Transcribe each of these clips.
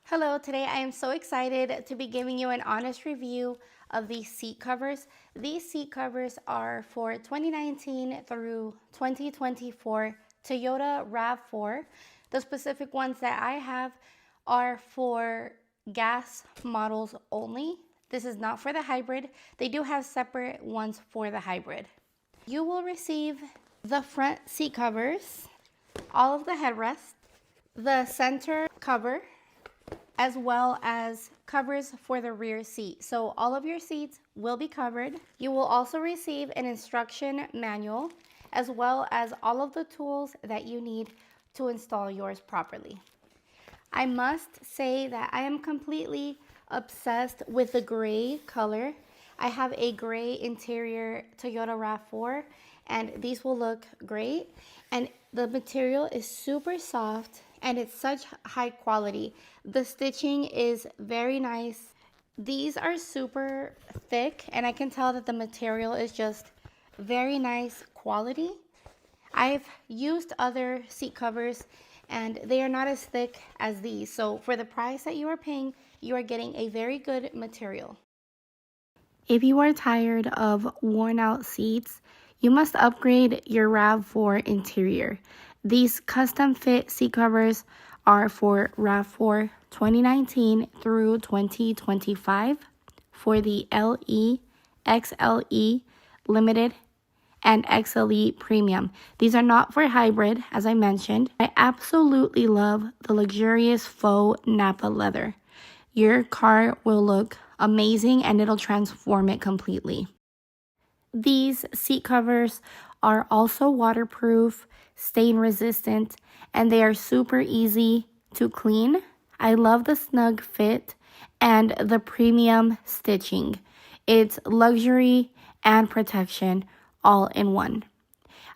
Hello, today I am so excited to be giving you an honest review of these seat covers. These seat covers are for 2019 through 2024 Toyota RAV4. The specific ones that I have are for gas models only. This is not for the hybrid. They do have separate ones for the hybrid. You will receive the front seat covers, all of the headrests, the center cover, as well as covers for the rear seat. So all of your seats will be covered. You will also receive an instruction manual, as well as all of the tools that you need to install yours properly. I must say that I am completely obsessed with the gray color. I have a gray interior Toyota RAV4, and these will look great. And the material is super soft and it's such high quality. The stitching is very nice. These are super thick and I can tell that the material is just very nice quality. I've used other seat covers and they are not as thick as these. So for the price that you are paying, you are getting a very good material. If you are tired of worn out seats, you must upgrade your RAV4 interior. These custom fit seat covers are for RAV4 2019 through 2025 for the LE, XLE, Limited, and XLE Premium. These are not for hybrid, as I mentioned. I absolutely love the luxurious faux Nappa leather. Your car will look amazing and it'll transform it completely. These seat covers are also waterproof, stain resistant, and they are super easy to clean. I love the snug fit and the premium stitching. It's luxury and protection all in one.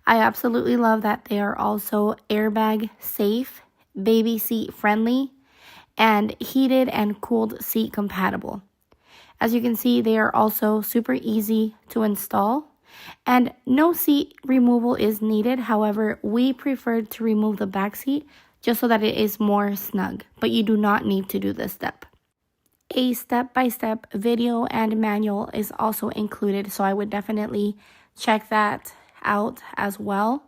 I absolutely love that they are also airbag safe, baby seat friendly, and heated and cooled seat compatible. As you can see, they are also super easy to install and no seat removal is needed. However, we prefer to remove the back seat just so that it is more snug, but you do not need to do this step. A step-by-step video and manual is also included, so I would definitely check that out as well.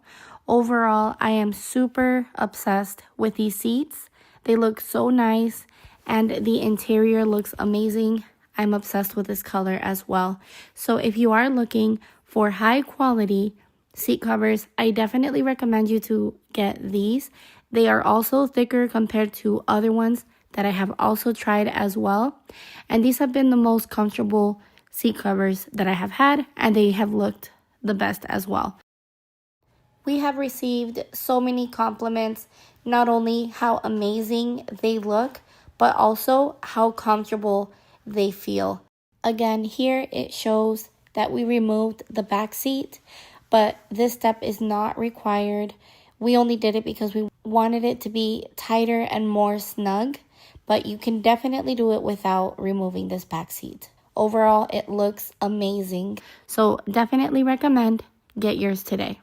Overall, I am super obsessed with these seats. They look so nice and the interior looks amazing. I'm obsessed with this color as well. So if you are looking for high quality seat covers, I definitely recommend you to get these. They are also thicker compared to other ones that I have also tried as well. And these have been the most comfortable seat covers that I have had, and they have looked the best as well. We have received so many compliments, not only how amazing they look, but also how comfortable they feel. Again, here it shows that we removed the back seat, but this step is not required. We only did it because we wanted it to be tighter and more snug, but you can definitely do it without removing this back seat. Overall, it looks amazing. So definitely recommend get yours today.